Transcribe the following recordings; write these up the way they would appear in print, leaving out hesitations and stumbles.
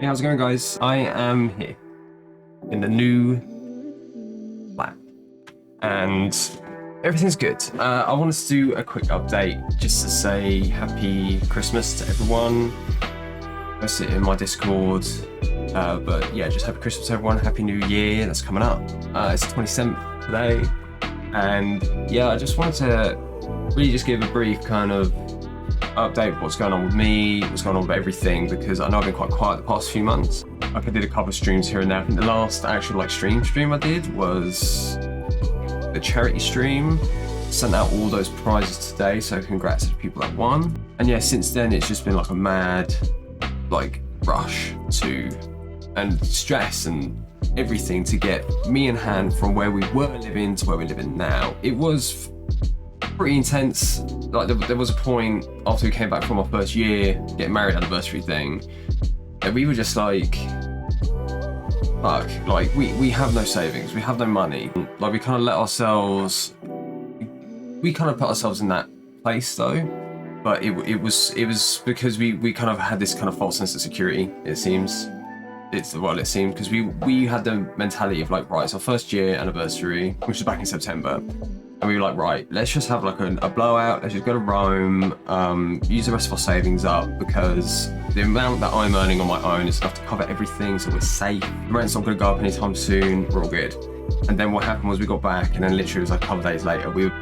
Hey, how's it going, guys? I am here in the new flat, and everything's good. I wanted to do a quick update just to say Happy Christmas to everyone. I sit in my Discord, but yeah, just Happy Christmas to everyone. Happy New Year, that's coming up. It's the 27th today, and yeah, I just wanted to really just give a brief kind of update what's going on with me, what's going on with everything, because I know I've been quite quiet the past few months. Like, I did a couple of streams here and there. I think the last actual stream I did was the charity stream. Sent out all those prizes today, so congrats to the people that won. And yeah, since then it's just been like a mad rush to and stress and everything to get me and Han from where we were living to where we're living now. It was pretty intense. Like, there was a point after we came back from our first year getting married anniversary thing that we were just like, fuck, like we have no savings, we have no money. Like, we kind of put ourselves in that place though, but it was because we kind of had this kind of false sense of security, it seems. It seemed because we had the mentality of right, it's our first year anniversary, which was back in September. And we were like, right, let's just have a blowout, let's just go to Rome, use the rest of our savings up, because the amount that I'm earning on my own is enough to cover everything, so we're safe. The rent's not going to go up anytime soon, we're all good. And then what happened was we got back, and then literally it was a couple of days later, we were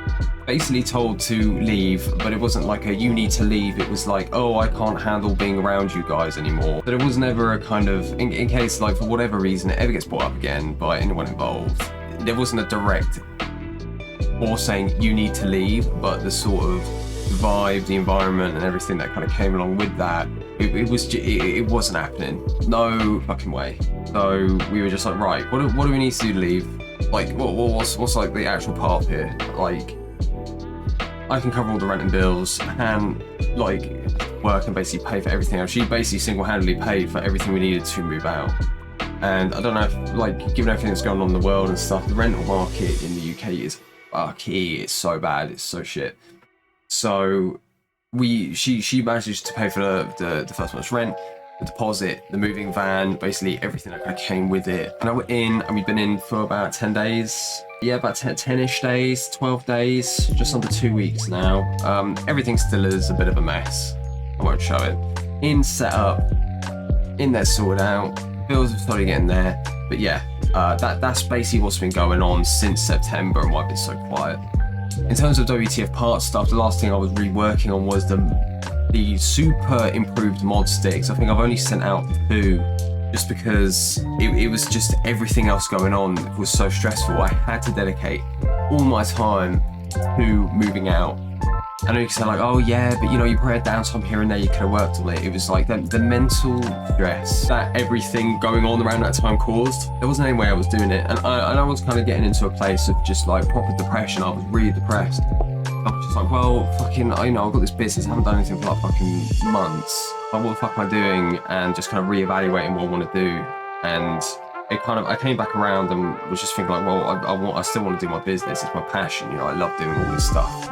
basically told to leave, but it wasn't like a you need to leave, it was like, oh, I can't handle being around you guys anymore. But it was never a kind of, in case for whatever reason it ever gets brought up again by anyone involved, there wasn't a direct or saying you need to leave, but the sort of vibe, the environment and everything that kind of came along with that, it wasn't happening. No fucking way. So we were just like, right, what do we need to do to leave? Like, what's the actual path here? Like, I can cover all the rent and bills, and work and basically pay for everything else. She basically single-handedly paid for everything we needed to move out. And I don't know if, given everything that's going on in the world and stuff, the rental market in the UK is it's so bad, it's so shit. So she managed to pay for the first month's rent, the deposit, the moving van, basically everything that kind of came with it. And we're in, and we've been in for about 10 days. Yeah, about 10-ish days, 12 days, just under 2 weeks now. Everything still is a bit of a mess. I won't show it. In setup, in there sorted out, bills are starting getting there. But yeah, that's basically what's been going on since September and why I've been so quiet. In terms of WTF parts stuff, the last thing I was really working on was the super improved mod sticks. I think I've only sent out 2, just because it was just everything else going on was so stressful. I had to dedicate all my time to moving out. I know you can say oh yeah, but you probably had downtime here and there, you could have worked on it. It was like the mental stress that everything going on around that time caused. There wasn't any way I was doing it. And I was kind of getting into a place of just proper depression. I was really depressed. I was just well, fucking, I've got this business, I haven't done anything for fucking months. What the fuck am I doing? And just kind of reevaluating what I want to do. And I came back around and was just thinking I still want to do my business. It's my passion. I love doing all this stuff.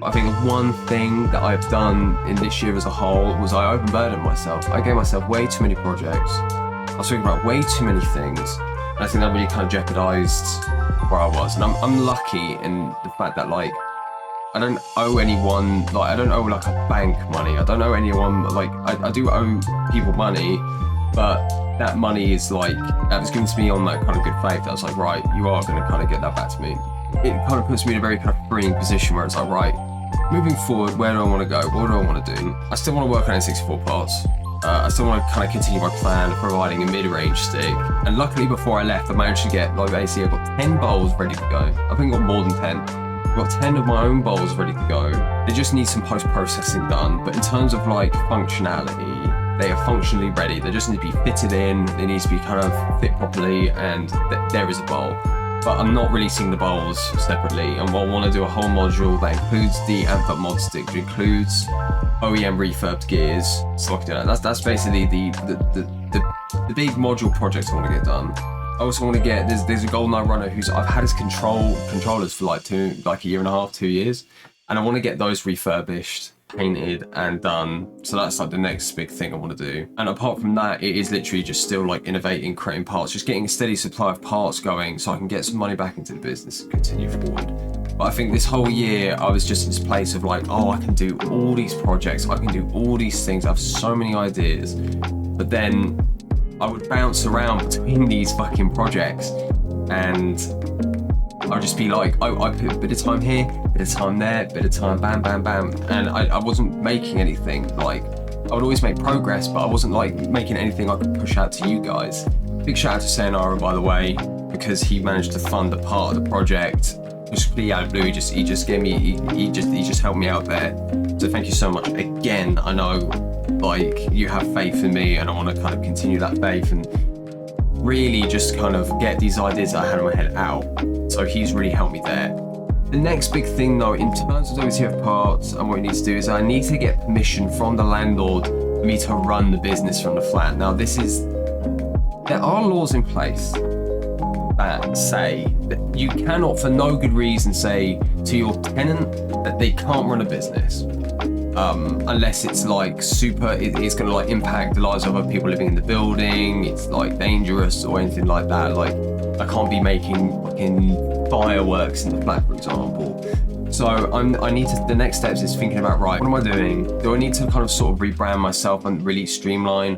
I think the one thing that I've done in this year as a whole was I overburdened myself. I gave myself way too many projects. I was thinking about way too many things. And I think that really kind of jeopardized where I was. And I'm lucky in the fact that I don't owe anyone, I don't owe a bank money. I don't owe anyone, I do owe people money, but that money is that was given to me on that kind of good faith. I was like, right, you are going to kind of get that back to me. It kind of puts me in a very kind of freeing position where it's right, moving forward, where do I want to go? What do I want to do? I still want to work on N64 parts. I still want to kind of continue my plan of providing a mid-range stick. And luckily before I left, I managed to get, basically I've got 10 bowls ready to go. I think I've got more than 10. I've got 10 of my own bowls ready to go. They just need some post-processing done. But in terms of functionality, they are functionally ready. They just need to be fitted in. They need to be kind of fit properly, and there is a bowl. But I'm not releasing the bowls separately, and I want to do a whole module that includes the amped up mod stick, which includes OEM refurbed gears, so I can do that. That's basically the big module project I want to get done. I also want to get, there's a GoldenEye runner I've had his controllers for a year and a half, 2 years, and I want to get those refurbished painted and done. So that's like the next big thing I want to do. And apart from that, it is literally just still like innovating, creating parts, just getting a steady supply of parts going so I can get some money back into the business and continue forward. But I think this whole year I was just in this place of like, oh, I can do all these projects, I can do all these things, I have so many ideas. But then I would bounce around between these fucking projects and I'd just be like, I put a bit of time here, bit of time there, bit of time, bam, bam, bam. And I wasn't making anything. Like, I would always make progress, but I wasn't like making anything I could push out to you guys. Big shout out to Sayonara, by the way, because he managed to fund a part of the project. Just completely out of blue, he just gave me, he just helped me out there. So thank you so much. Again, I know like you have faith in me and I want to kind of continue that faith and really just kind of get these ideas that I had in my head out. So he's really helped me there. The next big thing though, in terms of WTF parts and what we need to do is I need to get permission from the landlord for me to run the business from the flat. Now there are laws in place that say that you cannot for no good reason say to your tenant that they can't run a business. Unless it's like it's gonna like impact the lives of other people living in the building, it's like dangerous or anything like that. Like I can't be making fucking fireworks in the flat, for example. So I need to, the next steps is thinking about, right, what am I doing? Do I need to kind of sort of rebrand myself and really streamline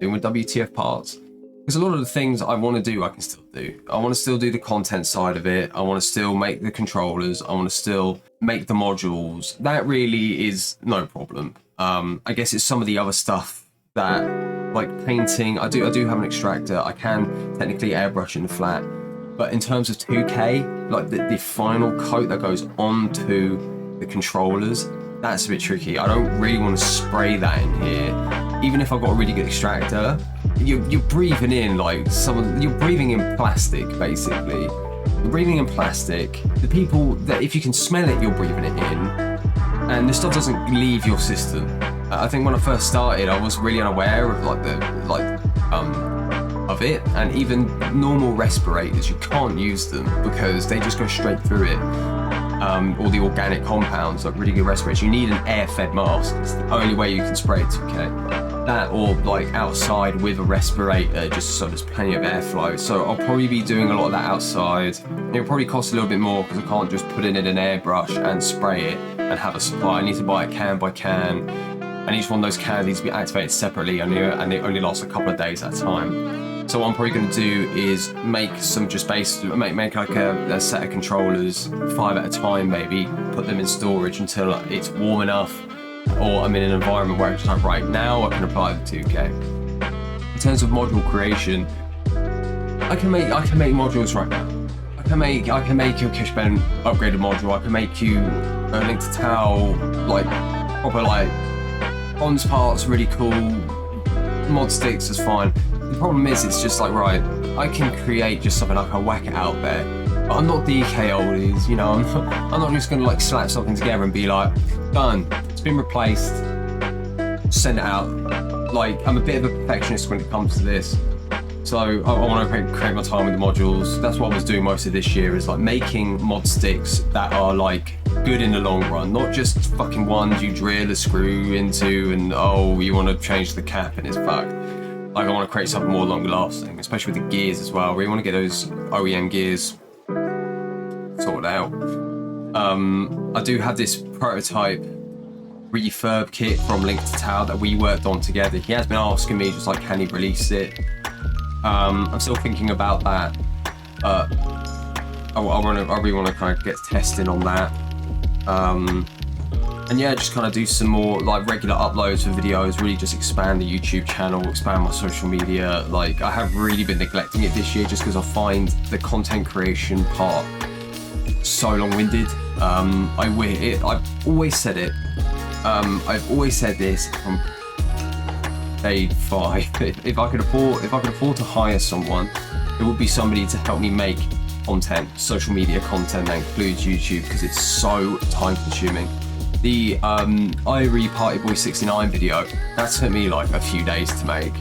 doing with WTF parts? Because a lot of the things I want to do, I can still do. I want to still do the content side of it. I want to still make the controllers. I want to still make the modules. That really is no problem. I guess it's some of the other stuff that, like painting, I do have an extractor. I can technically airbrush in the flat. But in terms of 2K, like the final coat that goes onto the controllers, that's a bit tricky. I don't really want to spray that in here. Even if I've got a really good extractor, you're breathing in like you're breathing in plastic, basically. You're breathing in plastic. The people that, if you can smell it, you're breathing it in. And the stuff doesn't leave your system. I think when I first started, I was really unaware of of it, and even normal respirators, you can't use them because they just go straight through it. All the organic compounds, like really good respirators, you need an air-fed mask. It's the only way you can spray it, okay? That or like outside with a respirator, just so there's plenty of airflow. So I'll probably be doing a lot of that outside. It'll probably cost a little bit more because I can't just put it in an airbrush and spray it and have a supply. I need to buy it can by can, and each one of those cans needs to be activated separately, and it only lasts a couple of days at a time. So what I'm probably going to do is make some make like a set of controllers, 5 at a time maybe, put them in storage until it's warm enough, or I'm in an environment where it's like, right now I can apply the 2K. In terms of module creation, I can make modules right now. I can make your Kishben upgraded module. I can make you a Link to Tau, like proper like bronze parts, really cool. Mod sticks is fine. The problem is, it's just like, right, I can create just something, I can whack it out there. But I'm not DK oldies, you know, I'm not just gonna like slap something together and be like, done, it's been replaced, send it out. Like, I'm a bit of a perfectionist when it comes to this. So I want to create my time with the modules. That's what I was doing most of this year, is like making mod sticks that are like good in the long run, not just fucking ones you drill a screw into and oh, you want to change the cap and it's fucked. Like, I want to create something more longer lasting, especially with the gears as well. We want to get those OEM gears sorted out. I do have this prototype refurb kit from Link to Tau that we worked on together. He has been asking me just like, can he release it? I'm still thinking about that, but I really want to kind of get testing on that. And yeah, just kind of do some more like regular uploads of videos, really just expand the YouTube channel, expand my social media. Like, I have really been neglecting it this year just because I find the content creation part so long-winded. I've always said it. I've always said this from day 5. If I could afford to hire someone, it would be somebody to help me make content, social media content that includes YouTube, because it's so time-consuming. The Irie Party Boy 69 video, that took me like a few days to make.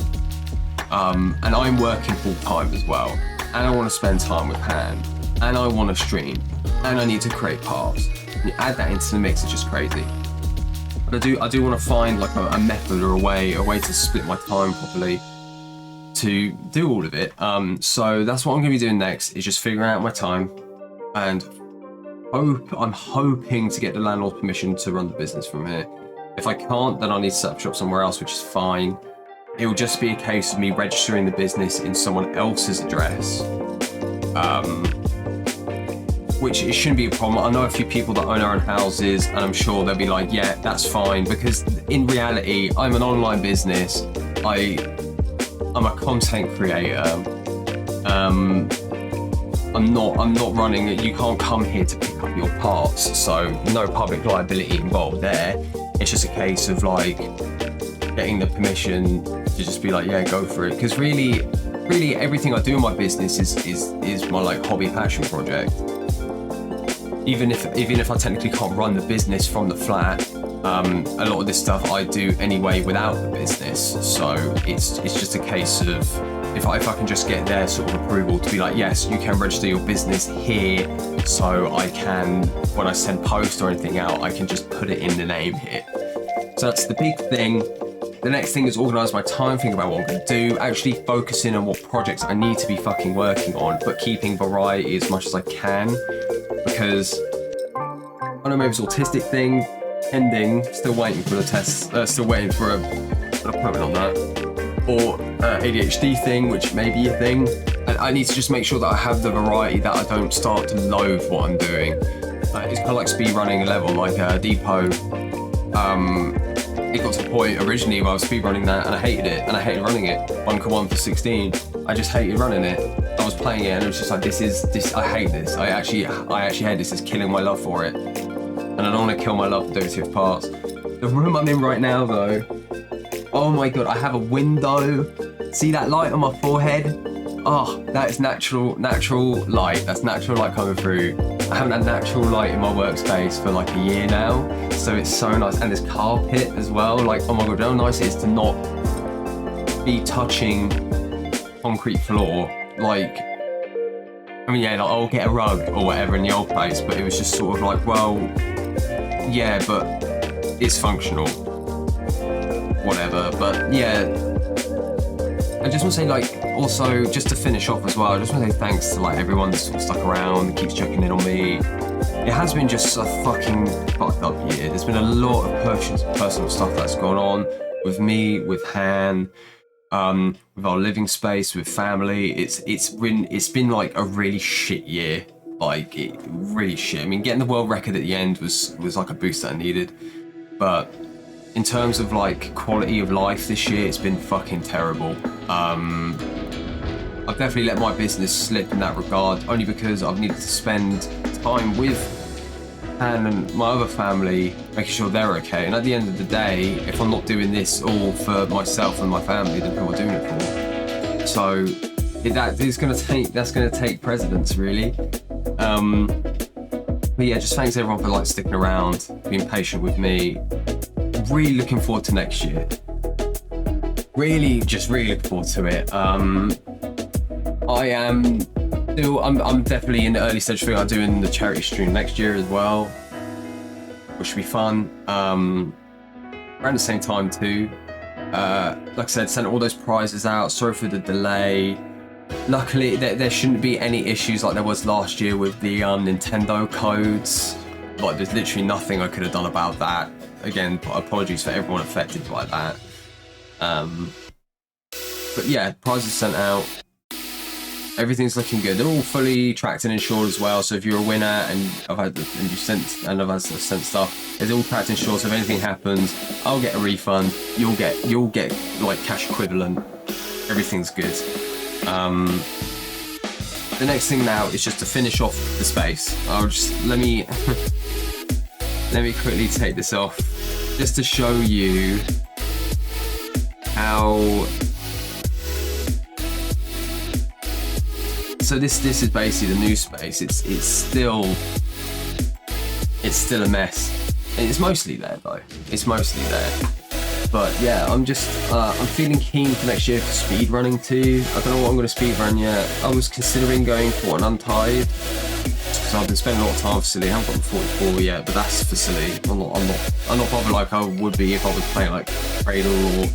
And I'm working full-time as well. And I want to spend time with Han. And I want to stream. And I need to create parts. And you add that into the mix, it's just crazy. I do want to find like a method or a way to split my time properly to do all of it. So that's what I'm going to be doing next, is just figuring out my time, and I'm hoping to get the landlord's permission to run the business from here. If I can't, then I need to set up shop somewhere else, which is fine. It will just be a case of me registering the business in someone else's address, which it shouldn't be a problem. I know a few people that own their own houses, and I'm sure they'll be like, yeah, that's fine, because in reality, I'm an online business. I'm a content creator. I'm not running it. You can't come here to pick up your parts, so no public liability involved there. It's just a case of like getting the permission to just be like, yeah, go for it. Because really everything I do in my business is my like hobby passion project. Even if I technically can't run the business from the flat, a lot of this stuff I do anyway without the business. So it's just a case of if I can just get their sort of approval to be like, yes, you can register your business here, so I can, when I send posts or anything out, I can just put it in the name here. So that's the big thing. The next thing is organise my time, think about what I'm going to do, actually focusing on what projects I need to be fucking working on, but keeping variety as much as I can, because I don't know, maybe it's an autistic thing, pending, still waiting for the tests, still waiting for an appointment on that, or ADHD thing, which may be a thing. And I need to just make sure that I have the variety, that I don't start to loathe what I'm doing. It's kind of like speed running a level, like Depot. It got to the point originally where I was speed running that, and I hated it, and I hated running it. 1k1 for 16. I just hated running it. I was playing it, and it was just like, this. I hate this. I actually hate this. It's killing my love for it, and I don't want to kill my love for those parts. The room I'm in right now, though. Oh my god, I have a window. See that light on my forehead? Oh, that is natural light. That's natural light coming through. I haven't had natural light in my workspace for like a year now, so it's so nice. And there's carpet as well. Like, oh my god, how nice it is to not be touching concrete floor. Like, I mean, yeah, like I'll get a rug or whatever in the old place, but it was just sort of like, well, yeah, but it's functional. Whatever, but yeah, I just want to say, like, also just to finish off as well, I just want to say thanks to like everyone that's sort of stuck around, keeps checking in on me. It has been just a fucking fucked up year. There's been a lot of personal stuff that's gone on with me, with Han, with our living space, with family. It's been like a really shit year, like really shit. I mean, getting the world record at the end was like a boost that I needed, but in terms of like quality of life this year, it's been fucking terrible. I've definitely let my business slip in that regard, only because I've needed to spend time with Han and my other family, making sure they're okay. And at the end of the day, if I'm not doing this all for myself and my family, then who am I doing it for? So that's gonna take precedence, really. But yeah, just thanks everyone for like sticking around, being patient with me. Really looking forward to next year. Really looking forward to it. I'm definitely in the early stage of doing the charity stream next year as well, which should be fun. Around the same time too. Like I said, sent all those prizes out. Sorry for the delay. Luckily, there shouldn't be any issues like there was last year with the Nintendo codes. Like, there's literally nothing I could have done about that. Again, apologies for everyone affected by that. But yeah, prizes sent out. Everything's looking good. They're all fully tracked and insured as well. So if you're a winner and I've sent stuff, it's all tracked and insured. So if anything happens, I'll get a refund. You'll get like cash equivalent. Everything's good. The next thing now is just to finish off the space. Let me quickly take this off, just to show you how. So this is basically the new space. It's still a mess. And it's mostly there though. It's mostly there. But yeah, I'm feeling keen for next year for speed running too. I don't know what I'm going to speed run yet. I was considering going for an Untied. So I've been spending a lot of time for silly. I haven't got the 44 yet, but that's for silly. I'm not bothered like I would be if I was playing like Cradle or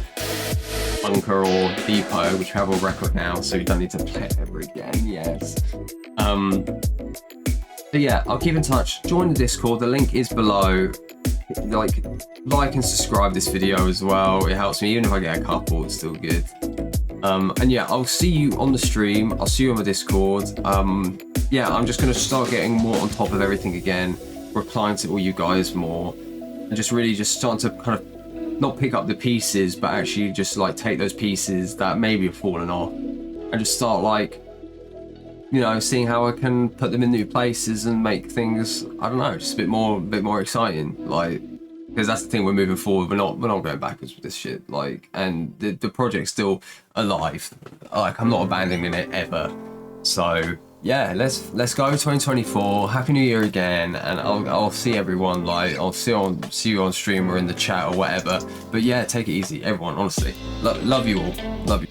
Bunker or Depot, which have a record now, so you don't need to play it ever again. Yes. But yeah, I'll keep in touch. Join the Discord. The link is below. Like and subscribe this video as well. It helps me. Even if I get a couple, it's still good. And yeah, I'll see you on the stream. I'll see you on the Discord. Yeah, I'm just gonna start getting more on top of everything again, replying to all you guys more, and just really just starting to kind of not pick up the pieces, but actually just like take those pieces that maybe have fallen off, and just start like, you know, seeing how I can put them in new places and make things, I don't know, just a bit more exciting. Like, because that's the thing, we're moving forward. We're not going backwards with this shit. Like, and the project's still alive. Like, I'm not abandoning it ever. So yeah, let's go 2024. Happy New Year again, and I'll see everyone. Like, I'll see you on stream or in the chat or whatever. But yeah, take it easy, everyone. Honestly, love you all. Love you.